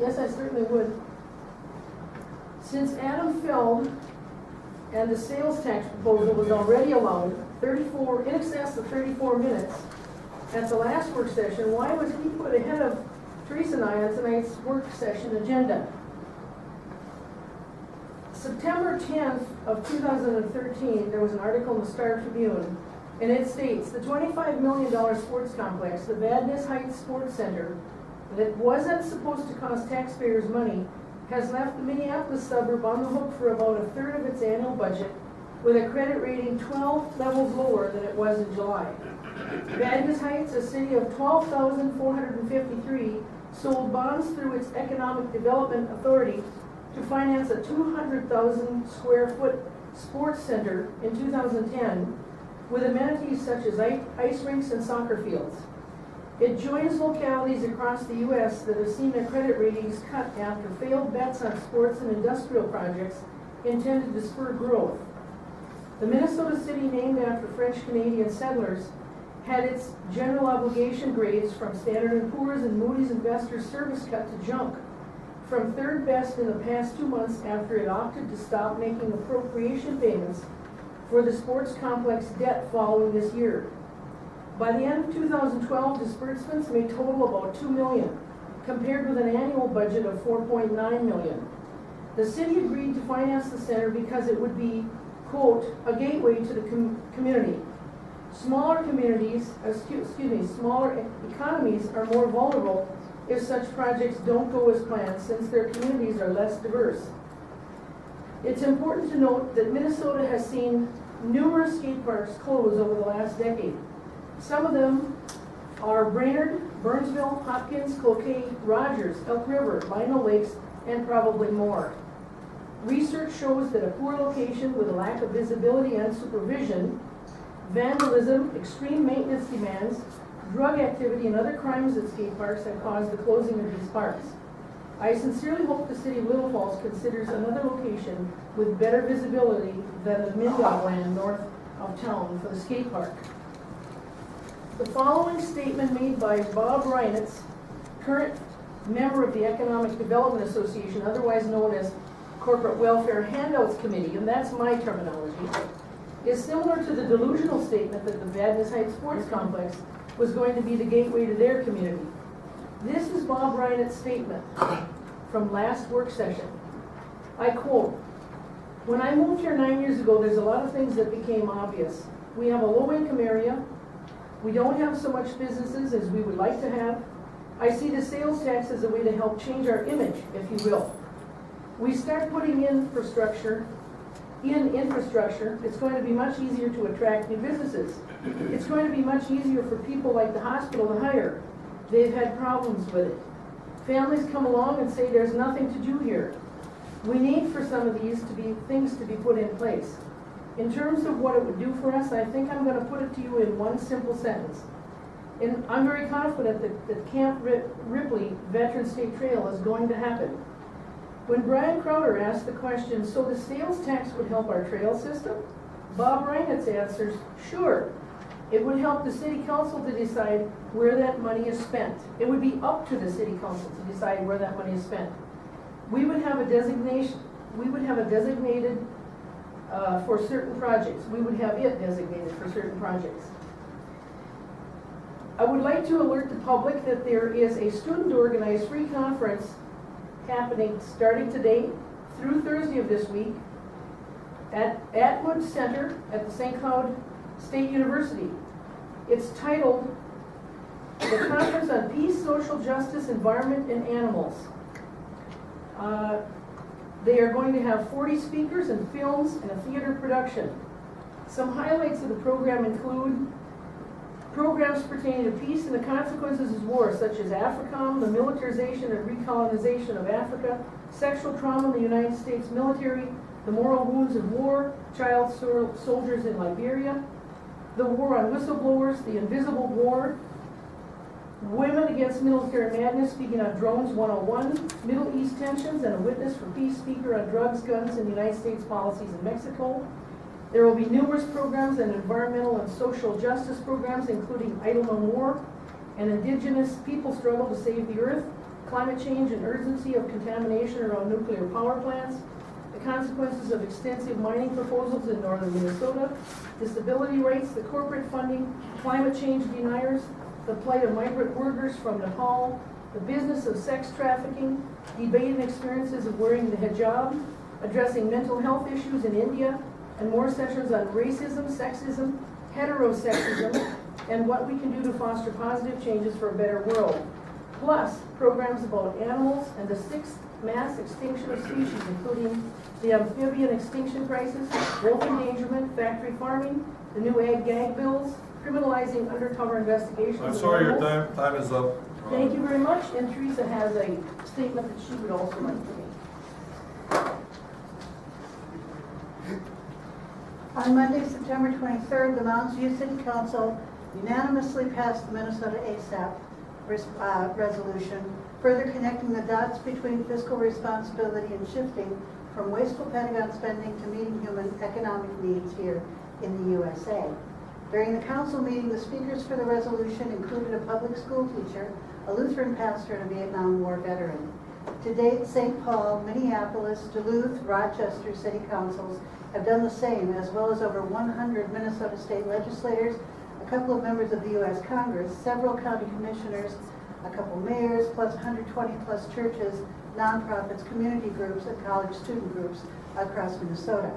Yes, I certainly would. Since Adam Feld and the sales tax proposal was already allowed in excess of 34 minutes at the last work session, why was he put ahead of Theresa and I on tonight's work session agenda? September 10th of 2013, there was an article in the Star Tribune, and it states, the $25 million sports complex, the Vadnais Heights Sports Center, that wasn't supposed to cost taxpayers money, has left the Minneapolis suburb on the hook for about a third of its annual budget, with a credit rating 12 levels lower than it was in July. Vadnais Heights, a city of 12,453, sold bonds through its Economic Development Authority to finance a 200,000 square foot sports center in 2010 with amenities such as ice rinks and soccer fields. It joins localities across the U.S. that have seen their credit ratings cut after failed bets on sports and industrial projects intended to spur growth. The Minnesota city, named after French-Canadian settlers, had its general obligation grades from Standard & Poor's and Moody's Investors Service cut to junk, from third best in the past 2 months after it opted to stop making appropriation payments for the sports complex debt following this year. By the end of 2012, disbursements may total about $2 million, compared with an annual budget of $4.9 million. The city agreed to finance the center because it would be, quote, a gateway to the community. Smaller economies are more vulnerable if such projects don't go as planned, since their communities are less diverse. It's important to note that Minnesota has seen numerous skate parks close over the last decade. Some of them are Brainerd, Burnsville, Hopkins, Cloquet, Rogers, Elk River, Lino Lakes, and probably more. Research shows that a poor location with a lack of visibility and supervision, vandalism, extreme maintenance demands, drug activity, and other crimes at skate parks have caused the closing of these parks. I sincerely hope the city of Little Falls considers another location with better visibility than the Mindog land north of town for the skate park. The following statement made by Bob Reinitz, current member of the Economic Development Association, otherwise known as Corporate Welfare Handouts Committee, and that's my terminology, is similar to the delusional statement that the Vadnais Heights Sports Complex was going to be the gateway to their community. This is Bob Reinitz's statement from last work session. I quote, "When I moved here 9 years ago, there's a lot of things that became obvious. We have a low-income area. We don't have so much businesses as we would like to have. I see the sales tax as a way to help change our image, if you will. We start putting infrastructure, it's going to be much easier to attract new businesses. It's going to be much easier for people like the hospital to hire. They've had problems with it. Families come along and say there's nothing to do here. We need for some of these things to be put in place. In terms of what it would do for us, I think I'm going to put it to you in one simple sentence. And I'm very confident that Camp Ripley Veteran State Trail is going to happen. When Brian Crowder asked the question, so the sales tax would help our trail system? Bob Reinitz answers, sure. It would help the city council to decide where that money is spent. It would be up to the city council to decide where that money is spent. We would have a designated for certain projects. We would have it designated for certain projects. I would like to alert the public that there is a student-organized free conference happening starting today through Thursday of this week at Atwood Center at the St. Cloud State University. It's titled The Conference on Peace, Social Justice, Environment, and Animals. They are going to have 40 speakers and films and a theater production. Some highlights of the program include programs pertaining to peace and the consequences of war, such as AFRICOM, the militarization and recolonization of Africa, sexual trauma in the United States military, the moral wounds of war, child soldiers in Liberia, the war on whistleblowers, the invisible war, women against military madness, speaking on drones 101, Middle East tensions, and a witness for peace speaker on drugs, guns, and the United States policies in Mexico. There will be numerous programs and environmental and social justice programs, including Idle No More, an indigenous people struggle to save the earth, climate change and urgency of contamination around nuclear power plants, the consequences of extensive mining proposals in northern Minnesota, disability rights, the corporate funding, climate change deniers, the plight of migrant workers from Nepal, the business of sex trafficking, debate and experiences of wearing the hijab, addressing mental health issues in India, and more sessions on racism, sexism, heterosexism, and what we can do to foster positive changes for a better world. Plus, programs about animals and the 6th mass extinction of species, including the amphibian extinction crisis, wolf endangerment, factory farming, the new ag-gag bills, criminalizing undercover investigations. I'm sorry, your time is up. Thank you very much, and Theresa has a statement that she would also like to make. On Monday, September 23rd, the Mounds View City Council unanimously passed the Minnesota ASAP resolution, further connecting the dots between fiscal responsibility and shifting from wasteful Pentagon spending to meeting human economic needs here in the USA. During the council meeting, the speakers for the resolution included a public school teacher, a Lutheran pastor, and a Vietnam War veteran. To date, St. Paul, Minneapolis, Duluth, Rochester city councils have done the same, as well as over 100 Minnesota state legislators, a couple of members of the U.S. Congress, several county commissioners, a couple mayors, plus 120 plus churches, nonprofits, community groups, and college student groups across Minnesota.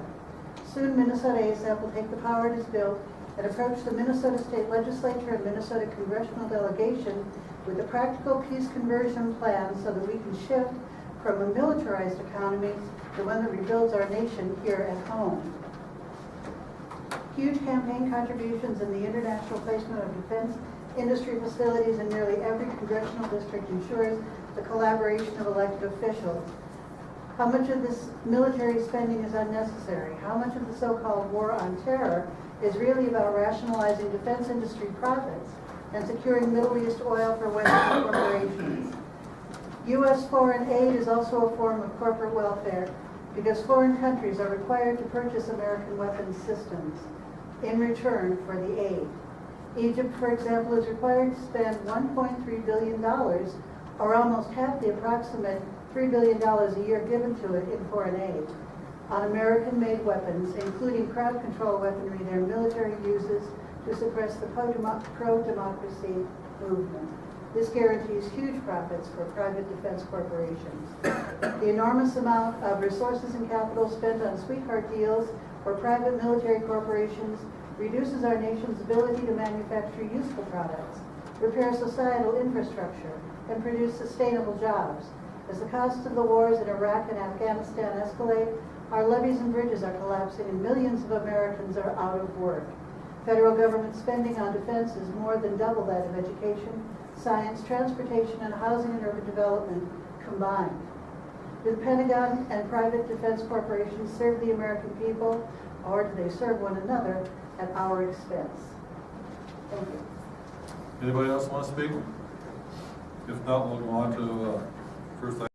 Soon, Minnesota ASAP will take the power it has built and approach the Minnesota State Legislature and Minnesota Congressional Delegation with a practical peace conversion plan so that we can shift from a militarized economy to one that rebuilds our nation here at home. Huge campaign contributions in the international placement of defense industry facilities in nearly every congressional district ensures the collaboration of elected officials. How much of this military spending is unnecessary? How much of the so-called war on terror is really about rationalizing defense industry profits and securing Middle East oil for Western corporations? U.S. foreign aid is also a form of corporate welfare because foreign countries are required to purchase American weapons systems in return for the aid. Egypt, for example, is required to spend $1.3 billion, or almost half the approximate $3 billion a year given to it in foreign aid, on American-made weapons, including crowd control weaponry their military uses to suppress the pro-democracy movement. This guarantees huge profits for private defense corporations. The enormous amount of resources and capital spent on sweetheart deals for private military corporations reduces our nation's ability to manufacture useful products, repair societal infrastructure, and produce sustainable jobs. As the cost of the wars in Iraq and Afghanistan escalate, our levees and bridges are collapsing and millions of Americans are out of work. Federal government spending on defense is more than double that of education, science, transportation, and housing and urban development combined. Do the Pentagon and private defense corporations serve the American people, or do they serve one another at our expense? Thank you. Anybody else want to speak? If not, we'll go on to first item.